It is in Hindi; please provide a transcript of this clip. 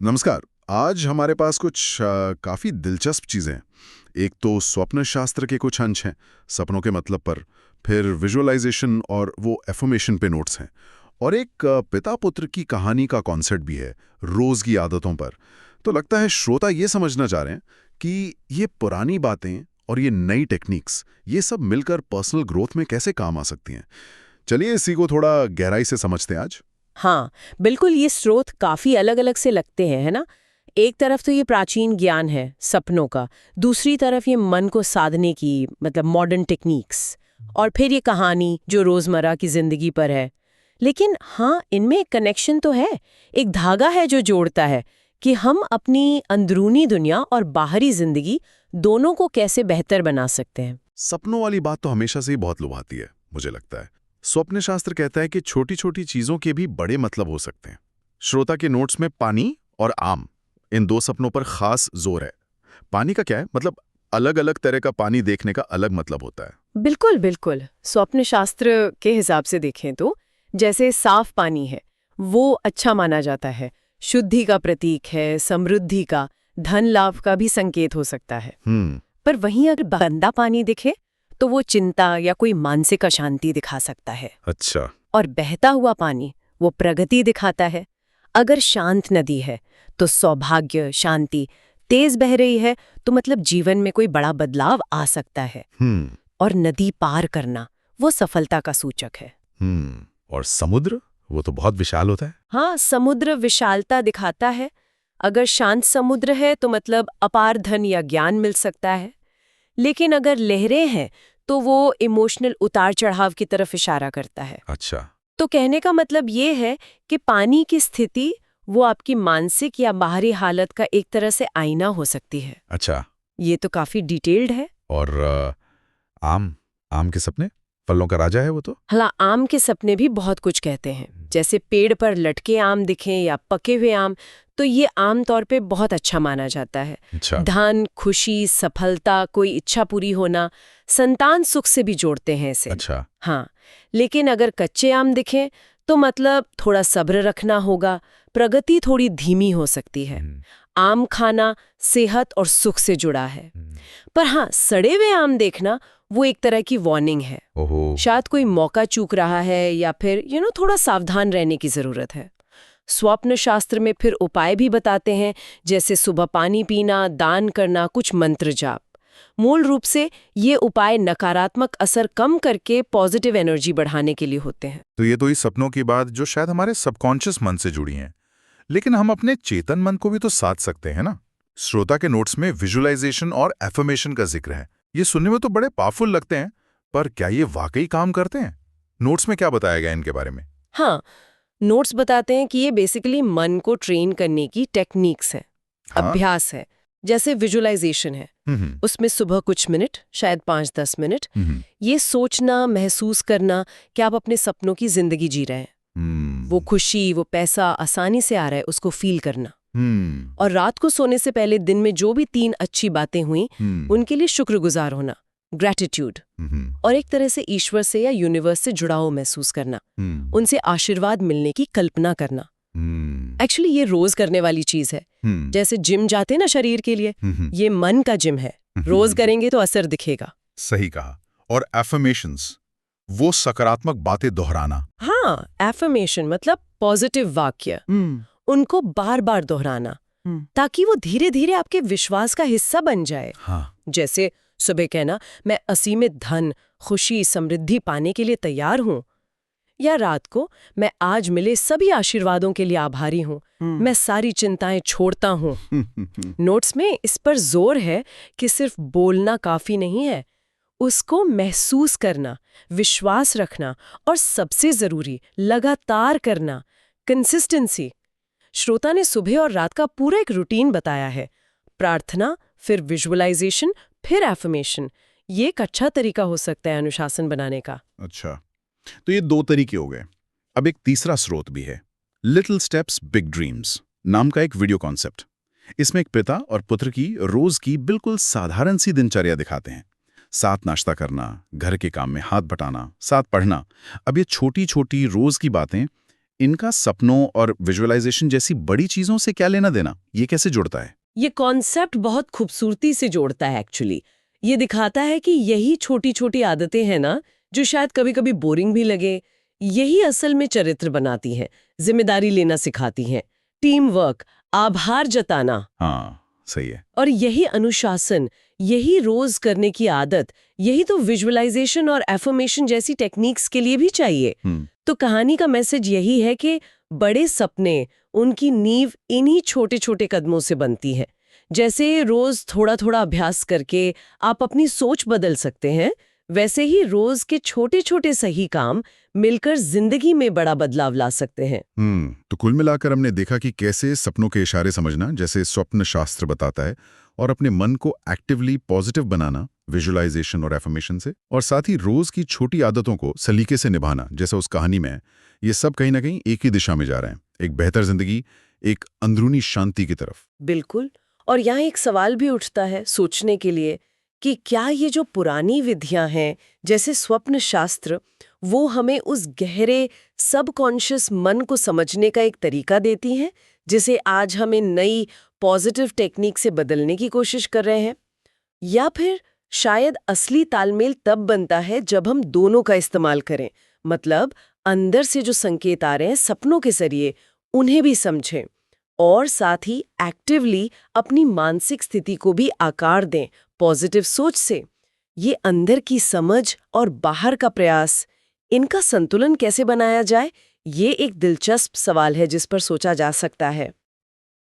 नमस्कार। आज हमारे पास कुछ काफ़ी दिलचस्प चीज़ें हैं। एक तो स्वप्न शास्त्र के कुछ अंश हैं, सपनों के मतलब पर, फिर विजुअलाइजेशन और वो एफर्मेशन पे नोट्स हैं, और एक पिता पुत्र की कहानी का कॉन्सेप्ट भी है, रोज़ की आदतों पर। तो लगता है श्रोता ये समझना चाह रहे हैं कि ये पुरानी बातें और ये नई टेक्निक्स, ये सब मिलकर पर्सनल ग्रोथ में कैसे काम आ सकती हैं। चलिए इसी को थोड़ा गहराई से समझते हैं आज। हाँ, बिल्कुल ये स्रोत काफी अलग-अलग से लगते हैं, है ना? एक तरफ तो ये प्राचीन ज्ञान है, सपनों का, दूसरी तरफ ये मन को साधने की मतलब मॉडर्न टेक्निक्स, और फिर ये कहानी जो रोजमर्रा की जिंदगी पर है। लेकिन हाँ, इनमें एक कनेक्शन तो है, एक धागा है जो जोड़ता है कि हम अपनी अंदरूनी दुनिया और बाहरी जिंदगी दोनों को कैसे बेहतर बना सकते हैं। सपनों वाली बात तो हमेशा से ही बहुत लुभाती है, मुझे लगता है। स्वप्न शास्त्र कहता है कि छोटी छोटी चीजों के भी बड़े मतलब हो सकते हैं। श्रोता के नोट्स में पानी और आम, इन दो सपनों पर खास जोर है। पानी का क्या है, मतलब अलग अलग तरह का पानी देखने का अलग मतलब होता है। बिल्कुल बिल्कुल, स्वप्न शास्त्र के हिसाब से देखें तो जैसे साफ पानी है वो अच्छा माना जाता है, शुद्धि का प्रतीक है, समृद्धि का, धन लाभ का भी संकेत हो सकता है। पर वहीं अगर गंदा पानी दिखे तो वो चिंता या कोई मानसिक अशांति दिखा सकता है। अच्छा। और बहता हुआ पानी वो प्रगति दिखाता है। अगर शांत नदी है तो सौभाग्य, शांति, तेज बह रही है तो मतलब जीवन में कोई बड़ा बदलाव आ सकता है। और नदी पार करना वो सफलता का सूचक है। और समुद्र, वो तो बहुत विशाल होता है। हाँ, समुद्र विशालता दिखाता है। अगर शांत समुद्र है तो मतलब अपार धन या ज्ञान मिल सकता है। लेकिन अगर लहरें हैं तो वो इमोशनल उतार चढ़ाव की तरफ इशारा करता है। अच्छा। तो कहने का मतलब ये है कि पानी की स्थिति वो आपकी मानसिक या बाहरी हालत का एक तरह से आईना हो सकती है। अच्छा। ये तो काफी डिटेल्ड है। और आम, आम के सपने, फलों का राजा है वो तो। हाँ, आम के सपने भी बहुत कुछ कहते हैं। जैसे पेड़ पर लटके आम दिखें या पके हुए आम, तो ये आम तौर पे बहुत अच्छा माना जाता है। अच्छा। धन, खुशी, सफलता, कोई इच्छा पूरी होना, संतान सुख से भी जोड़ते हैं इसे। अच्छा। हाँ, लेकिन अगर कच्चे आम दिखें तो मतलब थोड़ा सब्र रखना होगा, प्रगति थोड़ी धीमी हो सकती है। आम खाना सेहत और सुख से जुड़ा है। पर हाँ, सड़े हुए आम देखना वो एक तरह की वार्निंग है। ओहो। शायद कोई मौका चूक रहा है या फिर थोड़ा सावधान रहने की जरूरत है। स्वप्न शास्त्र में फिर उपाय भी बताते हैं, जैसे सुबह पानी पीना, दान करना, कुछ मंत्र जाप। मूल रूप से ये उपाय नकारात्मक असर कम करके पॉजिटिव एनर्जी बढ़ाने के लिए होते हैं। तो ये तो इस सपनों की बात जो शायद हमारे सबकॉन्शियस मन से जुड़ी हैं, लेकिन हम अपने चेतन मन को भी तो साध सकते हैं ना। श्रोता के नोट्स में विजुअलाइजेशन और एफर्मेशन का जिक्र है। ये सुनने में तो बड़े पावरफुल लगते हैं, पर क्या ये वाकई काम करते हैं? नोट्स में क्या बताया गया इनके बारे में? हाँ, नोट्स बताते हैं कि ये बेसिकली मन को ट्रेन करने की टेक्निक्स है, हाँ। अभ्यास है। जैसे विजुअलाइजेशन है, उसमें सुबह कुछ मिनट, शायद 5-10 मिनट, ये सोचना, महसूस करना कि आप अपने सपनों की जिंदगी जी रहे हैं। वो खुशी, वो पैसा आसानी से आ रहा है, उसको फील करना। और रात को सोने से पहले दिन में जो भी 3 अच्छी बातें हुई उनके लिए शुक्रगुजार होना, ग्रैटिट्यूड। और एक तरह से ईश्वर से या यूनिवर्स से जुड़ाव महसूस करना, उनसे आशीर्वाद मिलने की कल्पना करना। एक्चुअली ये रोज करने वाली चीज है। जैसे जिम जाते ना शरीर के लिए, ये मन का जिम है। रोज करेंगे तो असर दिखेगा। सही कहा। और एफर्मेशंस, वो सकारात्मक बातें दोहराना। हाँ, एफर्मेशन मतलब पॉजिटिव वाक्य, उनको बार बार दोहराना ताकि वो धीरे धीरे आपके विश्वास का हिस्सा बन जाए। हाँ। जैसे सुबह कहना, मैं असीमित धन, खुशी, समृद्धि पाने के लिए तैयार हूँ, या रात को, मैं आज मिले सभी आशीर्वादों के लिए आभारी हूँ, मैं सारी चिंताएं छोड़ता हूँ। नोट्स में इस पर जोर है कि सिर्फ बोलना काफी नहीं है, उसको महसूस करना, विश्वास रखना, और सबसे जरूरी लगातार करना, कंसिस्टेंसी। श्रोता ने सुबह और रात का पूरा एक रूटीन बताया है। प्रार्थना, फिर विजुअलाइजेशन, फिर एफर्मेशन। ये एक अच्छा तरीका हो सकता है अनुशासन बनाने का। अच्छा, तो ये 2 तरीके हो गए। अब एक तीसरा स्रोत भी है, लिटिल स्टेप्स बिग ड्रीम्स नाम का एक वीडियो कॉन्सेप्ट। इसमें एक पिता और पुत्र की रोज की बिल्कुल साधारण सी दिनचर्या दिखाते हैं। साथ नाश्ता करना, घर के काम में हाथ बटाना, साथ पढ़ना। अब ये छोटी छोटी रोज की बातें इनका सपनों और विजुअलाइजेशन जैसी बड़ी चीजों से क्या लेना देना? ये कैसे जुड़ता है? ये कॉन्सेप्ट बहुत खूबसूरती से जोड़ता है एक्चुअली। ये दिखाता है कि यही छोटी छोटी आदतें हैं ना, जो शायद कभी कभी बोरिंग भी लगे, यही असल में चरित्र बनाती हैं, जिम्मेदारी लेना सिखाती हैं, टीम वर्क, आभार जताना। हाँ, सही है। और यही अनुशासन, यही रोज करने की आदत, यही तो विजुअलाइजेशन और एफर्मेशन जैसी टेक्निक्स के लिए भी चाहिए। तो कहानी का मैसेज यही है कि बड़े सपने, उनकी नींव इन्हीं छोटे छोटे कदमों से बनती है। जैसे रोज थोड़ा थोड़ा अभ्यास करके आप अपनी सोच बदल सकते हैं, वैसे ही रोज के छोटे छोटे सही काम मिलकर जिंदगी में बड़ा बदलाव ला सकते हैं। तो कुल मिलाकर हमने देखा कि कैसे सपनों के इशारे समझना, जैसे स्वप्न शास्त्र बताता है, और अपने मन को एक्टिवली पॉजिटिव बनाना विजुअलाइजेशन और एफर्मेशन से, और साथ ही रोज की छोटी आदतों को सलीके से निभाना, जैसे उस कहानी में, ये सब कहीं ना कहीं एक ही दिशा में जा रहे हैं, एक बेहतर जिंदगी, एक अंदरूनी शांति की तरफ। बिल्कुल। और यहाँ एक सवाल भी उठता है सोचने के लिए कि क्या ये जो पुरानी विधियां हैं, जैसे स्वप्न शास्त्र, वो हमें उस गहरे सबकॉन्शियस मन को समझने का एक तरीका देती हैं, जिसे आज हमें नई पॉजिटिव टेक्निक से बदलने की कोशिश कर रहे हैं? या फिर शायद असली तालमेल तब बनता है जब हम दोनों का इस्तेमाल करें, मतलब अंदर से जो संकेत आ रहे हैं सपनों के जरिए, उन्हें भी समझें, और साथ ही एक्टिवली अपनी मानसिक स्थिति को भी आकार दें पॉजिटिव सोच से। ये अंदर की समझ और बाहर का प्रयास, इनका संतुलन कैसे बनाया जाए, ये एक दिलचस्प सवाल है जिस पर सोचा जा सकता है।